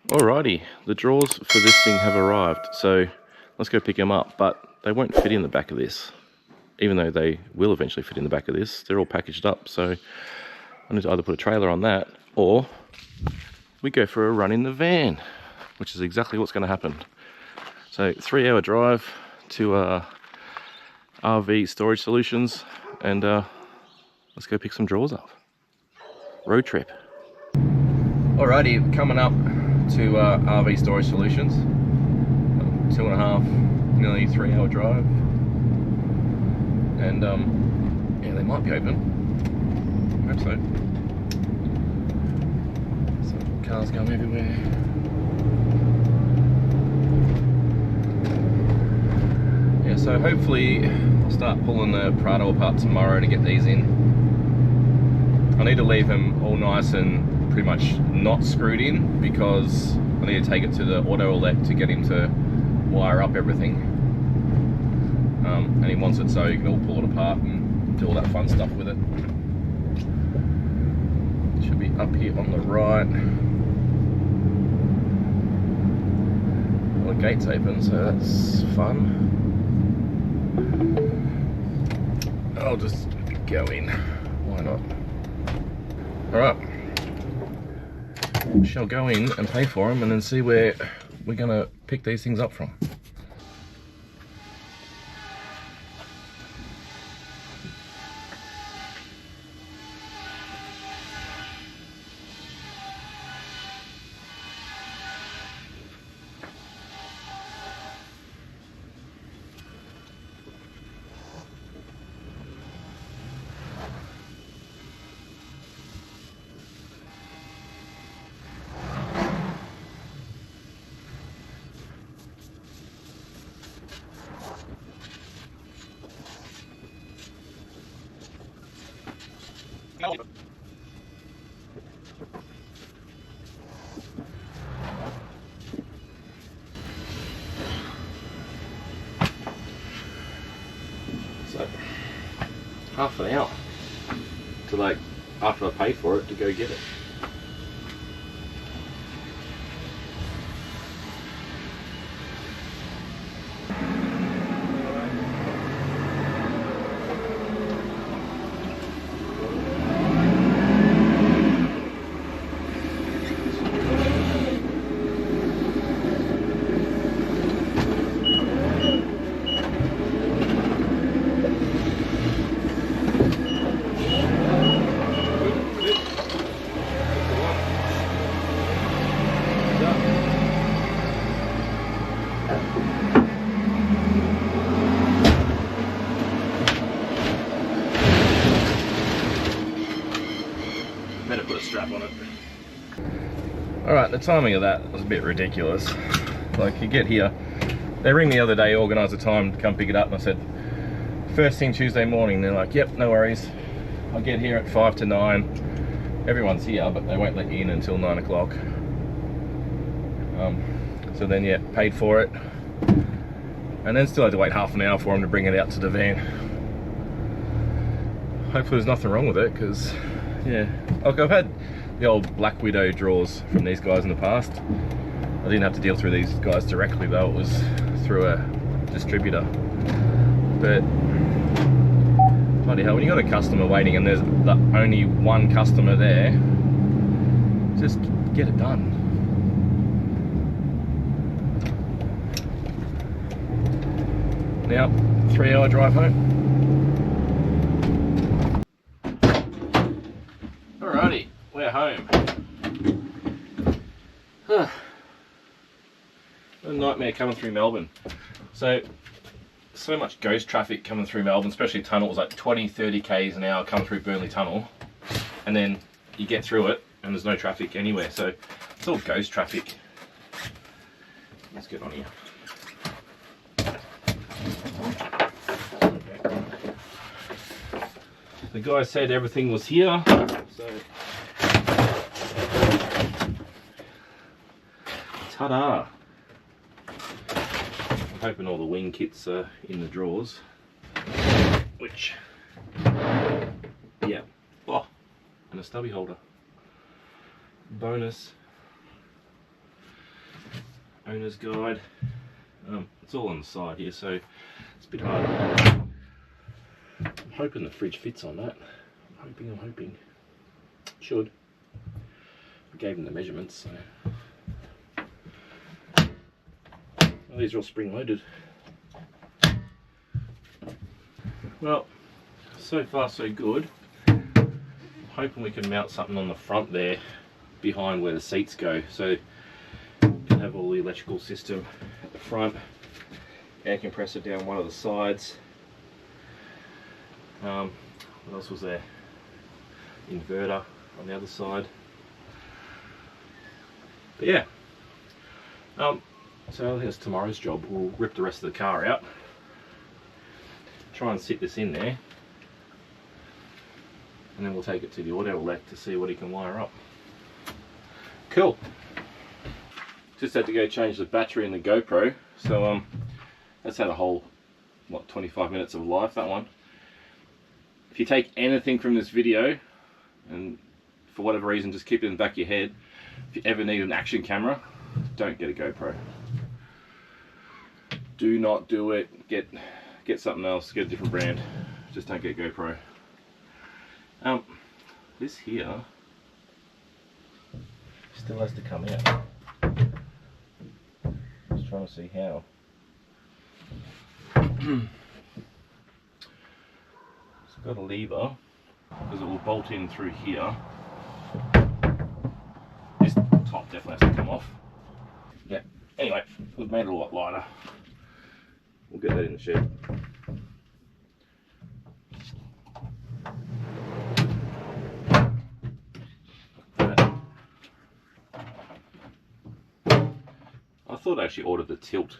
Alrighty, the drawers for this thing have arrived, so let's go pick them up, but they won't fit in the back of this. Even though they will eventually fit in the back of this, they're all packaged up, so I need to either put a trailer on that, or we go for a run in the van, which is exactly what's going to happen. So 3-hour drive to RV Storage Solutions, and let's go pick some drawers up. Road trip. Alrighty, coming up to RV Storage Solutions. 2.5, nearly 3-hour drive. And yeah, they might be open. I hope so. Some cars going everywhere. Yeah, so hopefully I'll start pulling the Prado apart tomorrow to get these in. I need to leave them all nice and pretty much not screwed in, because I need to take it to the auto elect to get him to wire up everything. And he wants it so you can all pull it apart and do all that fun stuff with it. It should be up here on the right. Well, the gate's open, so that's fun. I'll just go in. Why not? Alright. We shall go in and pay for them and then see where we're going to pick these things up from. So, half an hour to, like, after I pay for it, to go get it. Better put a strap on it. Alright, the timing of that was a bit ridiculous. Like, you get here, they ring me the other day, organise a time to come pick it up, and I said, first thing Tuesday morning. They're like, yep, no worries. I'll get here at 5 to 9. Everyone's here, but they won't let you in until 9 o'clock. So then, yeah, paid for it. And then still had to wait half an hour for them to bring it out to the van. Hopefully there's nothing wrong with it, because, yeah. Like, I've had the old Black Widow drawers from these guys in the past. I didn't have to deal through these guys directly though, it was through a distributor. But, bloody hell, when you got a customer waiting and there's only one customer there, just get it done. Now, 3-hour drive home. Alrighty, we're home. A nightmare coming through Melbourne. So much ghost traffic coming through Melbourne, especially tunnel. It was like 20-30 k's an hour coming through Burnley Tunnel, and then you get through it and there's no traffic anywhere, so it's all ghost traffic. Let's get on here. The guy said everything was here, so ta-da! I'm hoping all the wing kits are in the drawers, which, yeah, oh, and a stubby holder. Bonus. owner's guide. It's all on the side here, so it's a bit hard. I'm hoping the fridge fits on that. I'm hoping. Should. I gave him the measurements, so. Oh, these are all spring loaded. Well, so far so good. I'm hoping we can mount something on the front there, behind where the seats go, so you can have all the electrical system at the front, air compressor down one of the sides. What else was there? Inverter on the other side. But yeah, so I think it's tomorrow's job. We'll rip the rest of the car out, try and sit this in there, and then we'll take it to the auto elect to see what he can wire up. Cool. Just had to go change the battery in the GoPro, so that's had a whole, what, 25 minutes of life, that one. If you take anything from this video, and for whatever reason just keep it in the back of your head, if you ever need an action camera, don't get a GoPro. Do not do it. Get something else, get a different brand. Just don't get GoPro. This here still has to come out. Just trying to see how. It's got a lever, because it will bolt in through here. This top definitely has to come off. Yeah, anyway, we've made it a lot lighter. We'll get that in the shed. I thought I actually ordered the tilt.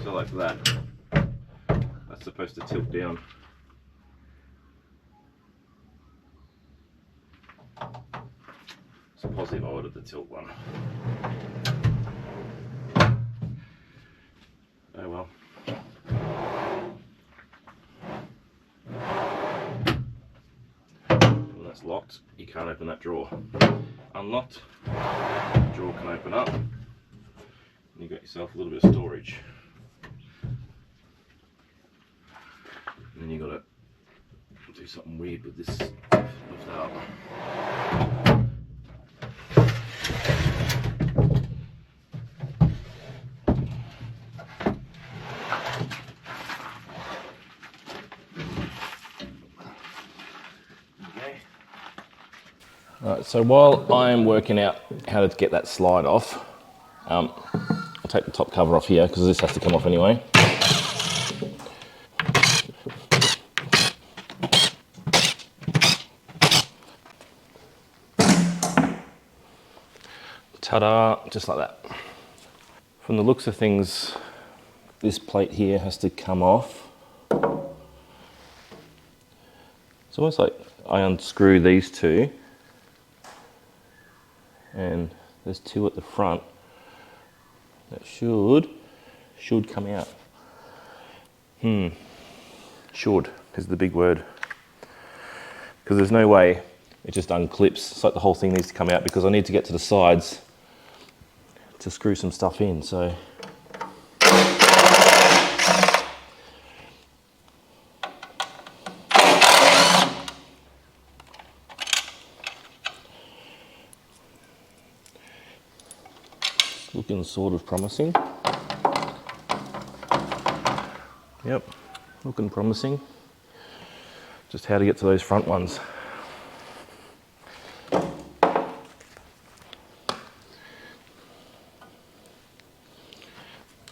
So like that. That's supposed to tilt down. So positive I ordered the tilt one. Oh well. When that's locked, you can't open that drawer. Unlocked, the drawer can open up, and you've got yourself a little bit of storage. And then you've got to do something weird with this, lift that up. Alright, so while I'm working out how to get that slide off, I'll take the top cover off here because this has to come off anyway. Ta-da, just like that. From the looks of things, this plate here has to come off. It's almost like I unscrew these two, and there's two at the front that should come out. Should is the big word, because there's no way it just unclips. It's like the whole thing needs to come out because I need to get to the sides to screw some stuff in. So looking sort of promising. Yep, looking promising. Just how to get to those front ones.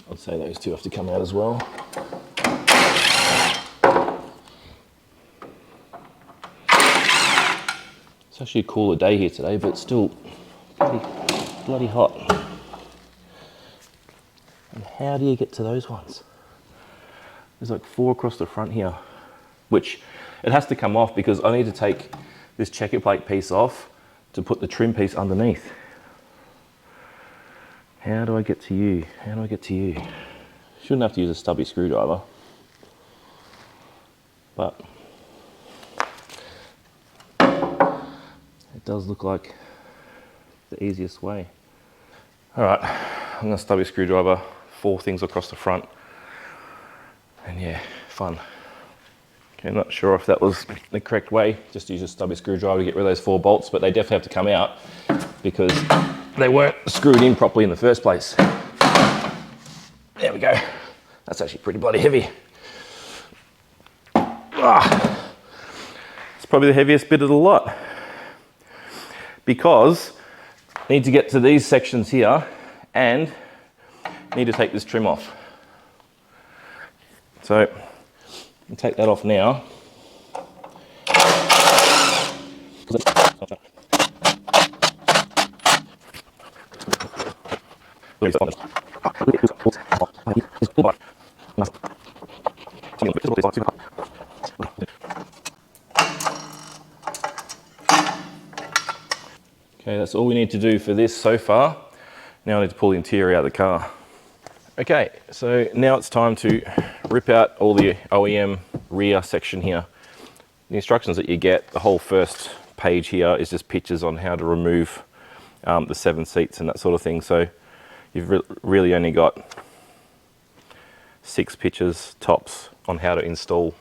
I'd say those two have to come out as well. It's actually a cooler day here today, but it's still bloody hot. And how do you get to those ones? There's like 4 across the front here, which it has to come off because I need to take this checker plate piece off to put the trim piece underneath. How do I get to you? How do I get to you? Shouldn't have to use a stubby screwdriver, but it does look like the easiest way. All right, I'm gonna stubby screwdriver 4 things across the front. And yeah, fun. Okay, I'm not sure if that was the correct way. Just use a stubby screwdriver to get rid of those 4 bolts, but they definitely have to come out because they weren't screwed in properly in the first place. There we go. That's actually pretty bloody heavy. It's probably the heaviest bit of the lot because I need to get to these sections here and need to take this trim off. So I'll take that off now. Okay, that's all we need to do for this so far. Now I need to pull the interior out of the car. Okay, so now it's time to rip out all the OEM rear section here. The instructions that you get, the whole first page here is just pictures on how to remove the 7 seats and that sort of thing. So you've really only got 6 pictures tops on how to install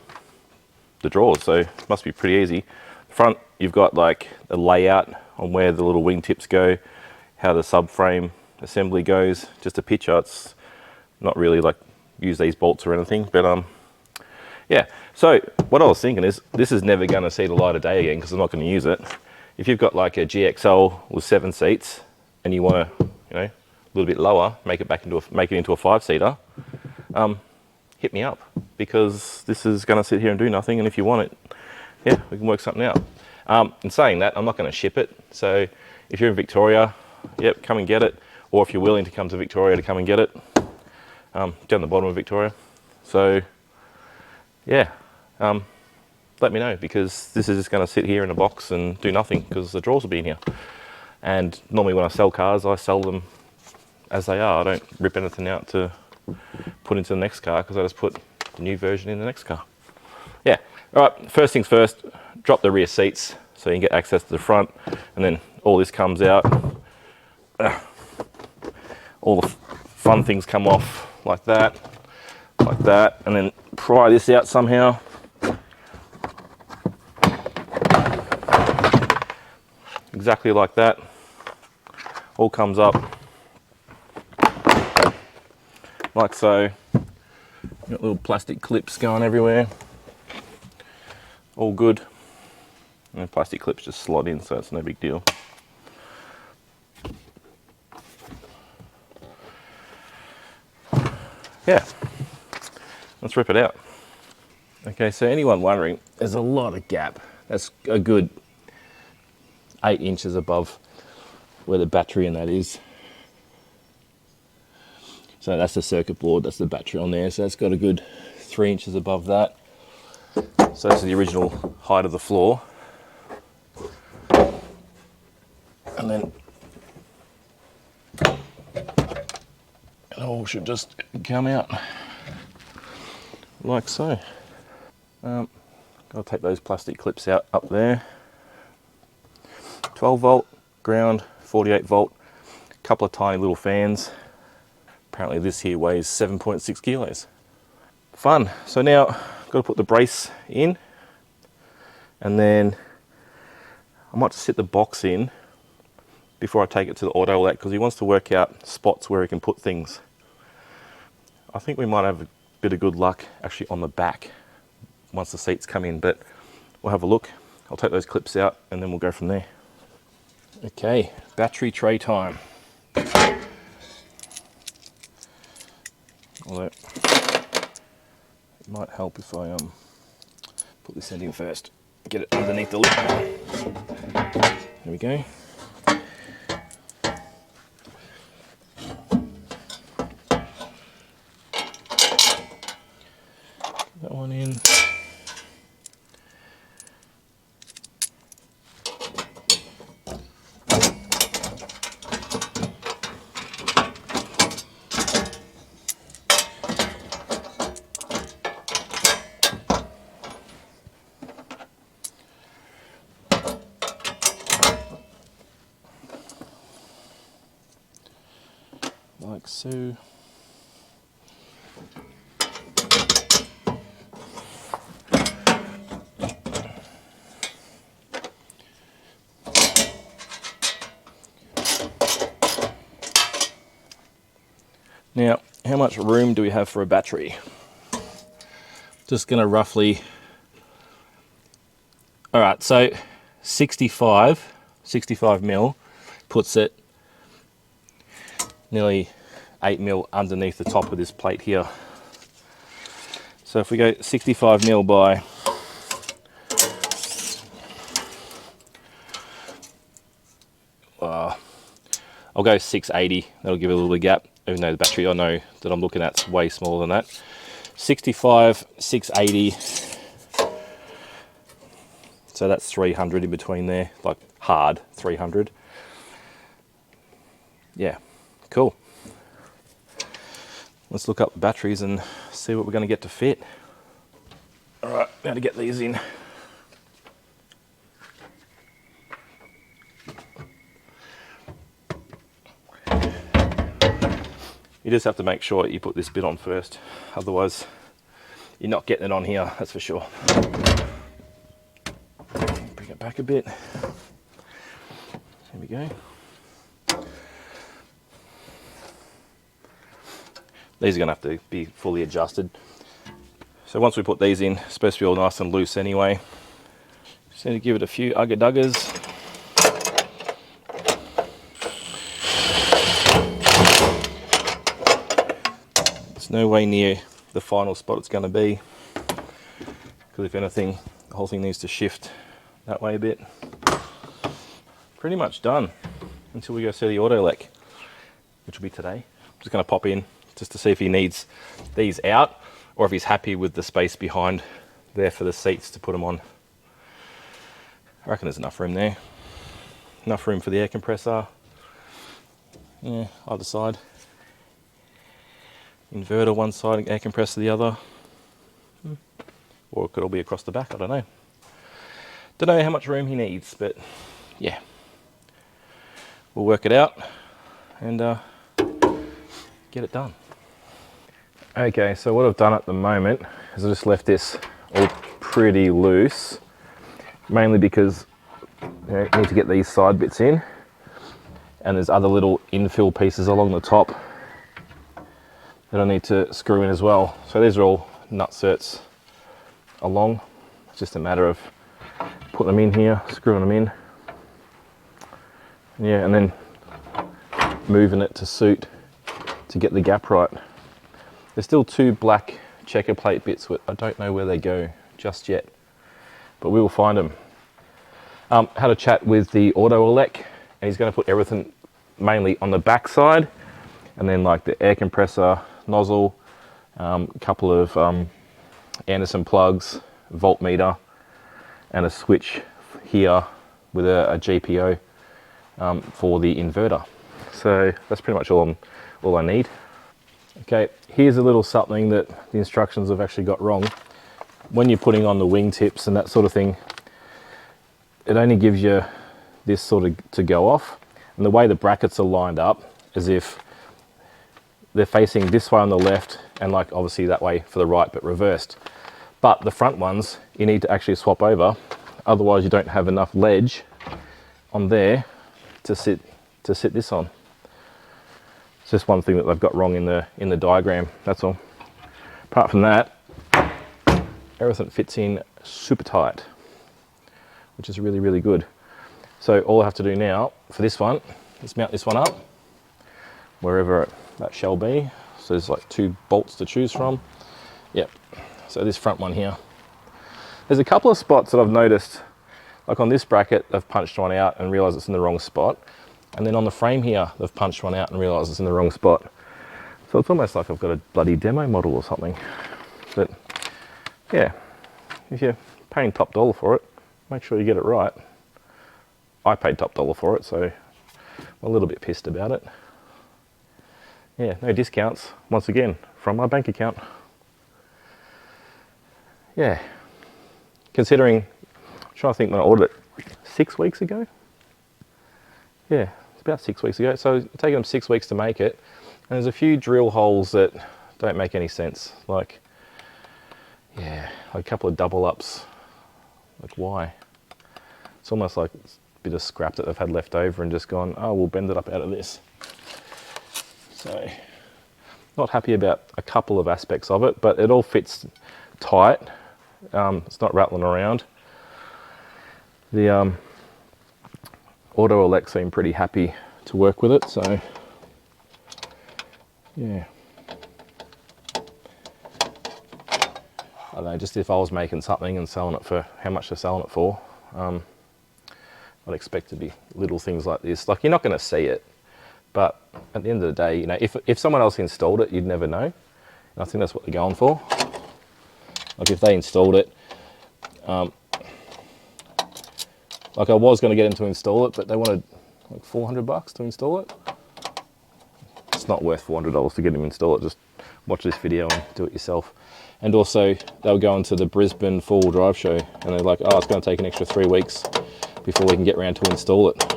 the drawers, so it must be pretty easy. Front, you've got like a layout on where the little wingtips go, how the subframe assembly goes, just a picture. It's not really like use these bolts or anything, but yeah. So what I was thinking is this is never going to see the light of day again because I'm not going to use it. If you've got like a GXL with 7 seats and you want to, you know, a little bit lower, make it into a 5-seater, hit me up because this is going to sit here and do nothing. And if you want it, yeah, we can work something out. In saying that, I'm not going to ship it. So if you're in Victoria, yep, come and get it. Or if you're willing to come to Victoria to come and get it, down the bottom of Victoria. So yeah, let me know because this is just going to sit here in a box and do nothing because the drawers will be in here. And normally when I sell cars, I sell them as they are. I don't rip anything out to put into the next car because I just put the new version in the next car. Yeah, all right, first things first, drop the rear seats so you can get access to the front, and then all this comes out. All the fun things come off like that, and then pry this out somehow. Exactly like that. All comes up like so. Got little plastic clips going everywhere. All good. And plastic clips just slot in, so it's no big deal. Yeah, let's rip it out. Okay, so anyone wondering, there's a lot of gap. That's a good 8 inches above where the battery and that is. So that's the circuit board, that's the battery on there. So that's got a good 3 inches above that. So that's the original height of the floor. And then it all should just come out like so. I'll take those plastic clips out up there. 12 volt ground, 48 volt, a couple of tiny little fans. Apparently this here weighs 7.6 kilos. Fun. So now I've got to put the brace in, and then I might just sit the box in before I take it to the auto outlet because he wants to work out spots where he can put things. I think we might have a bit of good luck actually on the back once the seats come in, but we'll have a look. I'll take those clips out and then we'll go from there. Okay, battery tray time. Although it might help if I put this end in first, get it underneath the lid. There we go. That one in. like so. Now, how much room do we have for a battery? Just going to roughly... Alright, so 65 mil puts it nearly 8 mil underneath the top of this plate here. So if we go 65 mil by... I'll go 680, that'll give it a little bit of gap, even though the battery I know that I'm looking at is way smaller than that. 65, 680, so that's 300 in between there, like hard 300. Yeah, cool. Let's look up batteries and see what we're going to get to fit. All right, now to get these in. You just have to make sure you put this bit on first, otherwise you're not getting it on here, that's for sure. Bring it back a bit. There we go. These are going to have to be fully adjusted. So once we put these in, it's supposed to be all nice and loose anyway. Just need to give it a few ugga-duggers. It's no way near the final spot it's going to be, because if anything, the whole thing needs to shift that way a bit. Pretty much done until we go see the auto lec, which will be today. I'm just going to pop in just to see if he needs these out or if he's happy with the space behind there for the seats to put them on. I reckon there's enough room there. Enough room for the air compressor. Yeah, either side. Inverter one side, air compressor the other. Or it could all be across the back, I don't know. Don't know how much room he needs, but yeah. We'll work it out and get it done. Okay, so what I've done at the moment is I just left this all pretty loose, mainly because I need to get these side bits in, and there's other little infill pieces along the top that I need to screw in as well. So these are all nutserts along. It's just a matter of putting them in here, screwing them in. Yeah, and then moving it to suit to get the gap right. There's still two black checker plate bits, I don't know where they go just yet, but we will find them. Had a chat with the auto elec, and he's going to put everything mainly on the back side, and then like the air compressor nozzle, a couple of Anderson plugs, voltmeter, and a switch here with a GPO for the inverter. So that's pretty much all I need. Okay, here's a little something that the instructions have actually got wrong. When you're putting on the wingtips and that sort of thing, it only gives you this sort of to go off. And the way the brackets are lined up is if they're facing this way on the left and like obviously that way for the right, but reversed. But the front ones, you need to actually swap over. Otherwise you don't have enough ledge on there to sit this on. It's just one thing that they've got wrong in the diagram, that's all. Apart from that, everything fits in super tight, which is really, really good. So all I have to do now for this one is mount this one up, wherever that shall be. So there's like 2 bolts to choose from. Yep, so this front one here. There's a couple of spots that I've noticed, like on this bracket, they've punched one out and realised it's in the wrong spot. And then on the frame here, they've punched one out and realised it's in the wrong spot. So it's almost like I've got a bloody demo model or something. But yeah, if you're paying top dollar for it, make sure you get it right. I paid top dollar for it, so I'm a little bit pissed about it. Yeah, no discounts, once again, from my bank account. Yeah, considering, I'm trying to think when I ordered it, 6 weeks ago? Yeah, it's about 6 weeks ago. So it's taken them 6 weeks to make it, there's a few drill holes that don't make any sense. Like, yeah, like a couple of double ups. Like, why? It's almost like a bit of scrap that they've had left over and just gone, oh, we'll bend it up out of this. So, not happy about a couple of aspects of it, but it all fits tight. It's not rattling around. The auto elect seemed pretty happy to work with it, so yeah. I don't know, just if I was making something and selling it for how much they're selling it for, I'd expect to be little things like this. Like, you're not going to see it, but at the end of the day, you know, if someone else installed it, you'd never know. And I think that's what they're going for. Like, if they installed it, like I was going to get them to install it, but they wanted like $400 to install it. It's not worth $400 to get them to install it. Just watch this video and do it yourself. And also, they were going to the Brisbane four-wheel drive show, and they're like, oh, it's going to take an extra 3 weeks before we can get around to install it.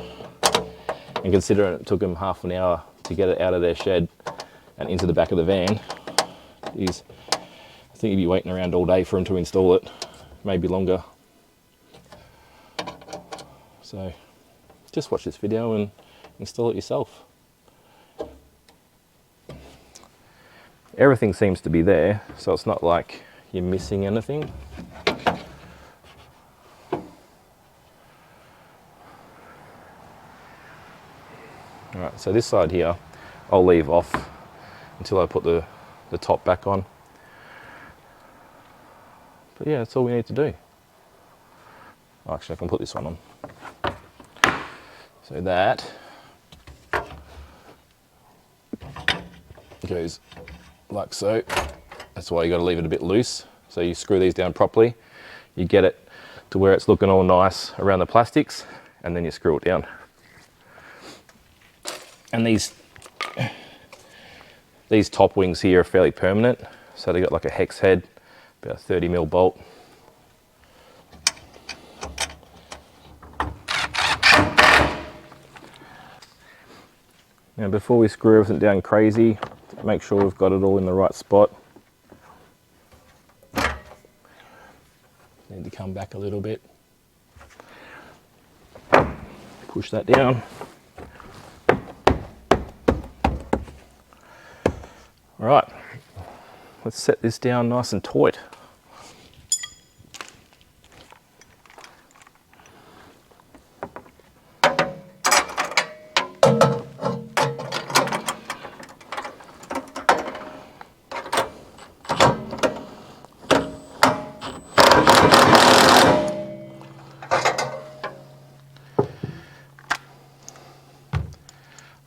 And considering it took them half an hour to get it out of their shed and into the back of the van, I think you'd be waiting around all day for them to install it, maybe longer. So just watch this video and install it yourself. Everything seems to be there, so it's not like you're missing anything. Alright, so this side here, I'll leave off until I put the top back on. But yeah, that's all we need to do. Actually, I can put this one on. So that goes like so. That's why you got to leave it a bit loose. So you screw these down properly, you get it to where it's looking all nice around the plastics, and then you screw it down. And these top wings here are fairly permanent, so they got like a hex head, about a 30mm bolt. Now before we screw everything down crazy, make sure we've got it all in the right spot. Need to come back a little bit. Push that down. All right, let's set this down nice and taut.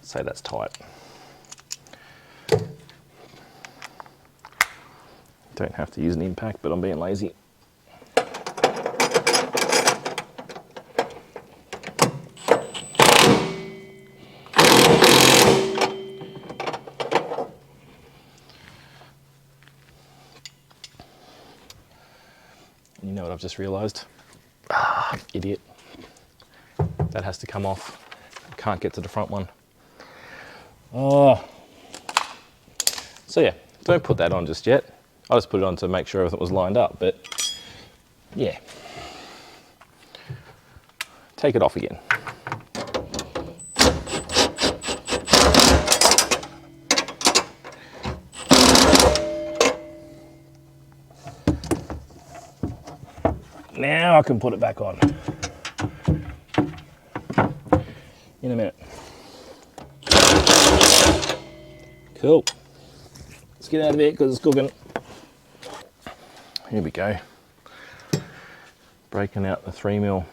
Say that's tight. Don't have to use an impact, but I'm being lazy. You know what I've just realised? Ah, idiot. That has to come off. I can't get to the front one. Oh. So yeah, don't put that on just yet. I just put it on to make sure everything was lined up, but yeah. Take it off again. Now I can put it back on. In a minute. Cool. Let's get out of here because it's cooking. Here we go. Breaking out the 3mm.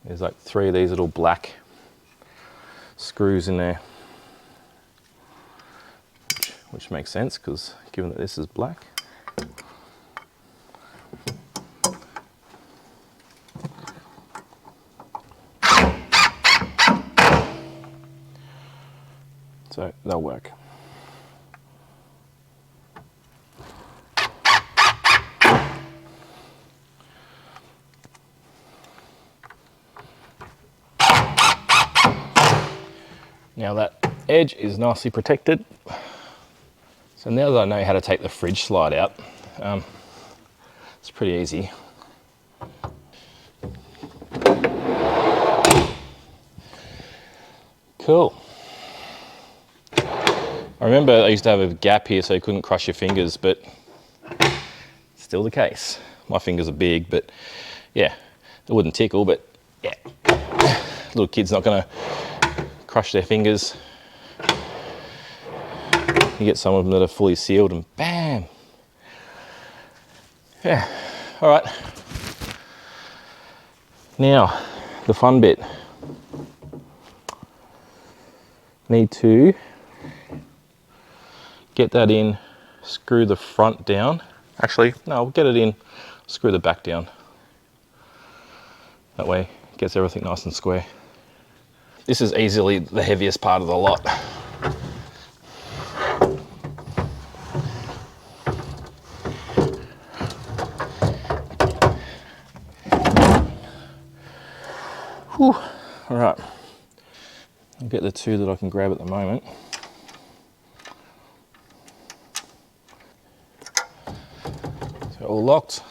There's like 3 of these little black screws in there, which makes sense because given that this is black. So they'll work. Now that edge is nicely protected. So now that I know how to take the fridge slide out, it's pretty easy. Cool. I remember I used to have a gap here so you couldn't crush your fingers, but still the case. My fingers are big, but yeah, it wouldn't tickle, but yeah. Little kid's not gonna crush their fingers. You get some of them that are fully sealed and bam. Yeah, all right. Now, the fun bit. Need to get that in, screw the front down. Actually, no, we'll get it in, screw the back down. That way, it gets everything nice and square. This is easily the heaviest part of the lot. Whew. All right, I'll get the two that I can grab at the moment. So all locked,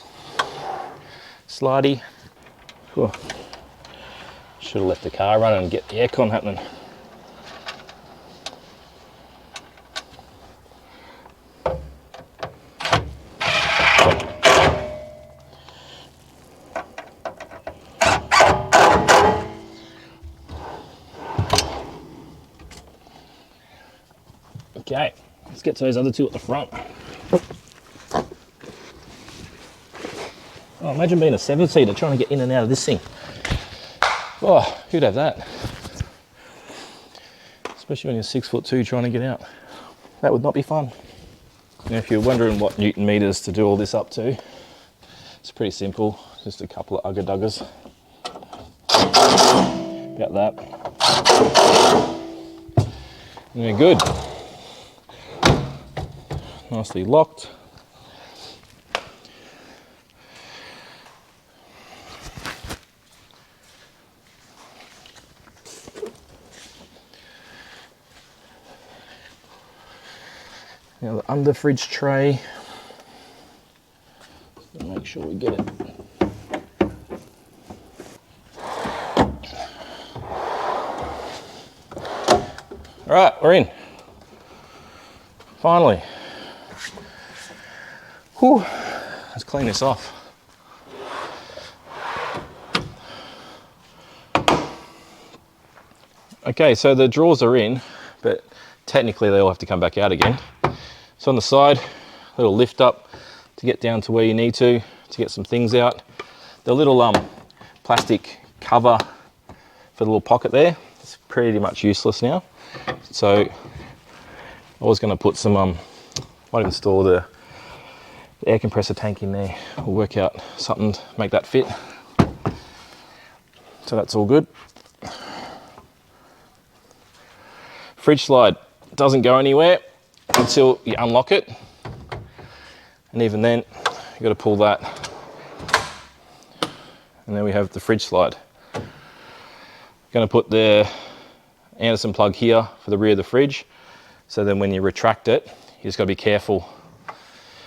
slidey. Whew. Should have left the car running and get the aircon happening. Okay, let's get to those other two at the front. Oh, imagine being a 7-seater trying to get in and out of this thing. Oh, who'd have that? Especially when you're 6'2" trying to get out. That would not be fun. Now, if you're wondering what Newton meters to do all this up to, it's pretty simple. Just a couple of ugger-duggers. About that. And we're good. Nicely locked. Now the under fridge tray, so make sure we get it. All right, we're in. Finally. Whew, let's clean this off. Okay, so the drawers are in, but technically they all have to come back out again. So on the side, a little lift up to get down to where you need to get some things out. The little plastic cover for the little pocket there, it's pretty much useless now. So I was going to put some, might even store the air compressor tank in there. We'll work out something to make that fit. So that's all good. Fridge slide doesn't go anywhere until you unlock it, and even then you've got to pull that, and then we have the fridge slide. Going to put the Anderson plug here for the rear of the fridge, so then when you retract it, you just got to be careful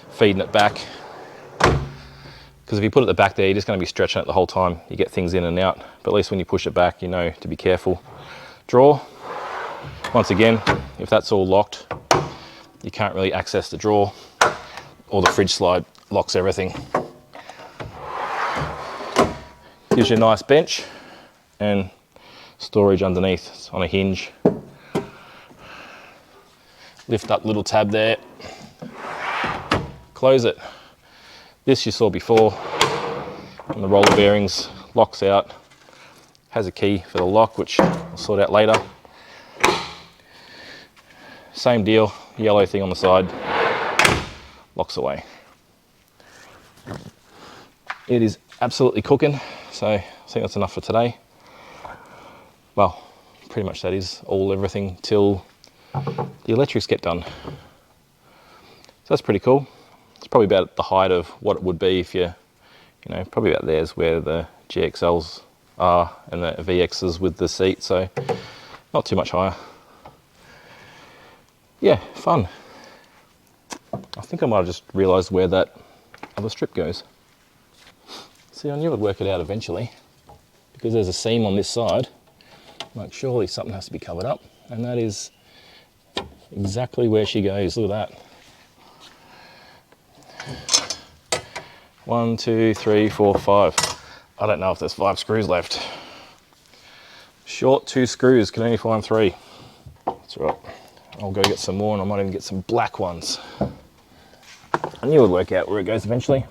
feeding it back, because if you put it at the back there, you're just going to be stretching it the whole time. You get things in and out, but at least when you push it back, you know to be careful. Drawer, once again, if that's all locked, you can't really access the drawer, or the fridge slide locks everything. Gives you a nice bench and storage underneath. It's on a hinge. Lift up little tab there, close it. This you saw before, and the roller bearings locks out. Has a key for the lock, which I'll sort out later. Same deal, yellow thing on the side, locks away. It is absolutely cooking, so I think that's enough for today. Well, pretty much that is everything till the electrics get done. So that's pretty cool. It's probably about the height of what it would be if you know, probably about there's where the GXLs are and the VXs with the seat, so not too much higher. Yeah, fun. I think I might have just realised where that other strip goes. See, I knew I'd work it out eventually, because there's a seam on this side. Like, surely something has to be covered up, and that is exactly where she goes. Look at that. 1, 2, 3, 4, 5. I don't know if there's 5 screws left. Short 2 screws, can only find 3. That's right. I'll go get some more, and I might even get some black ones. I knew it would work out where it goes eventually.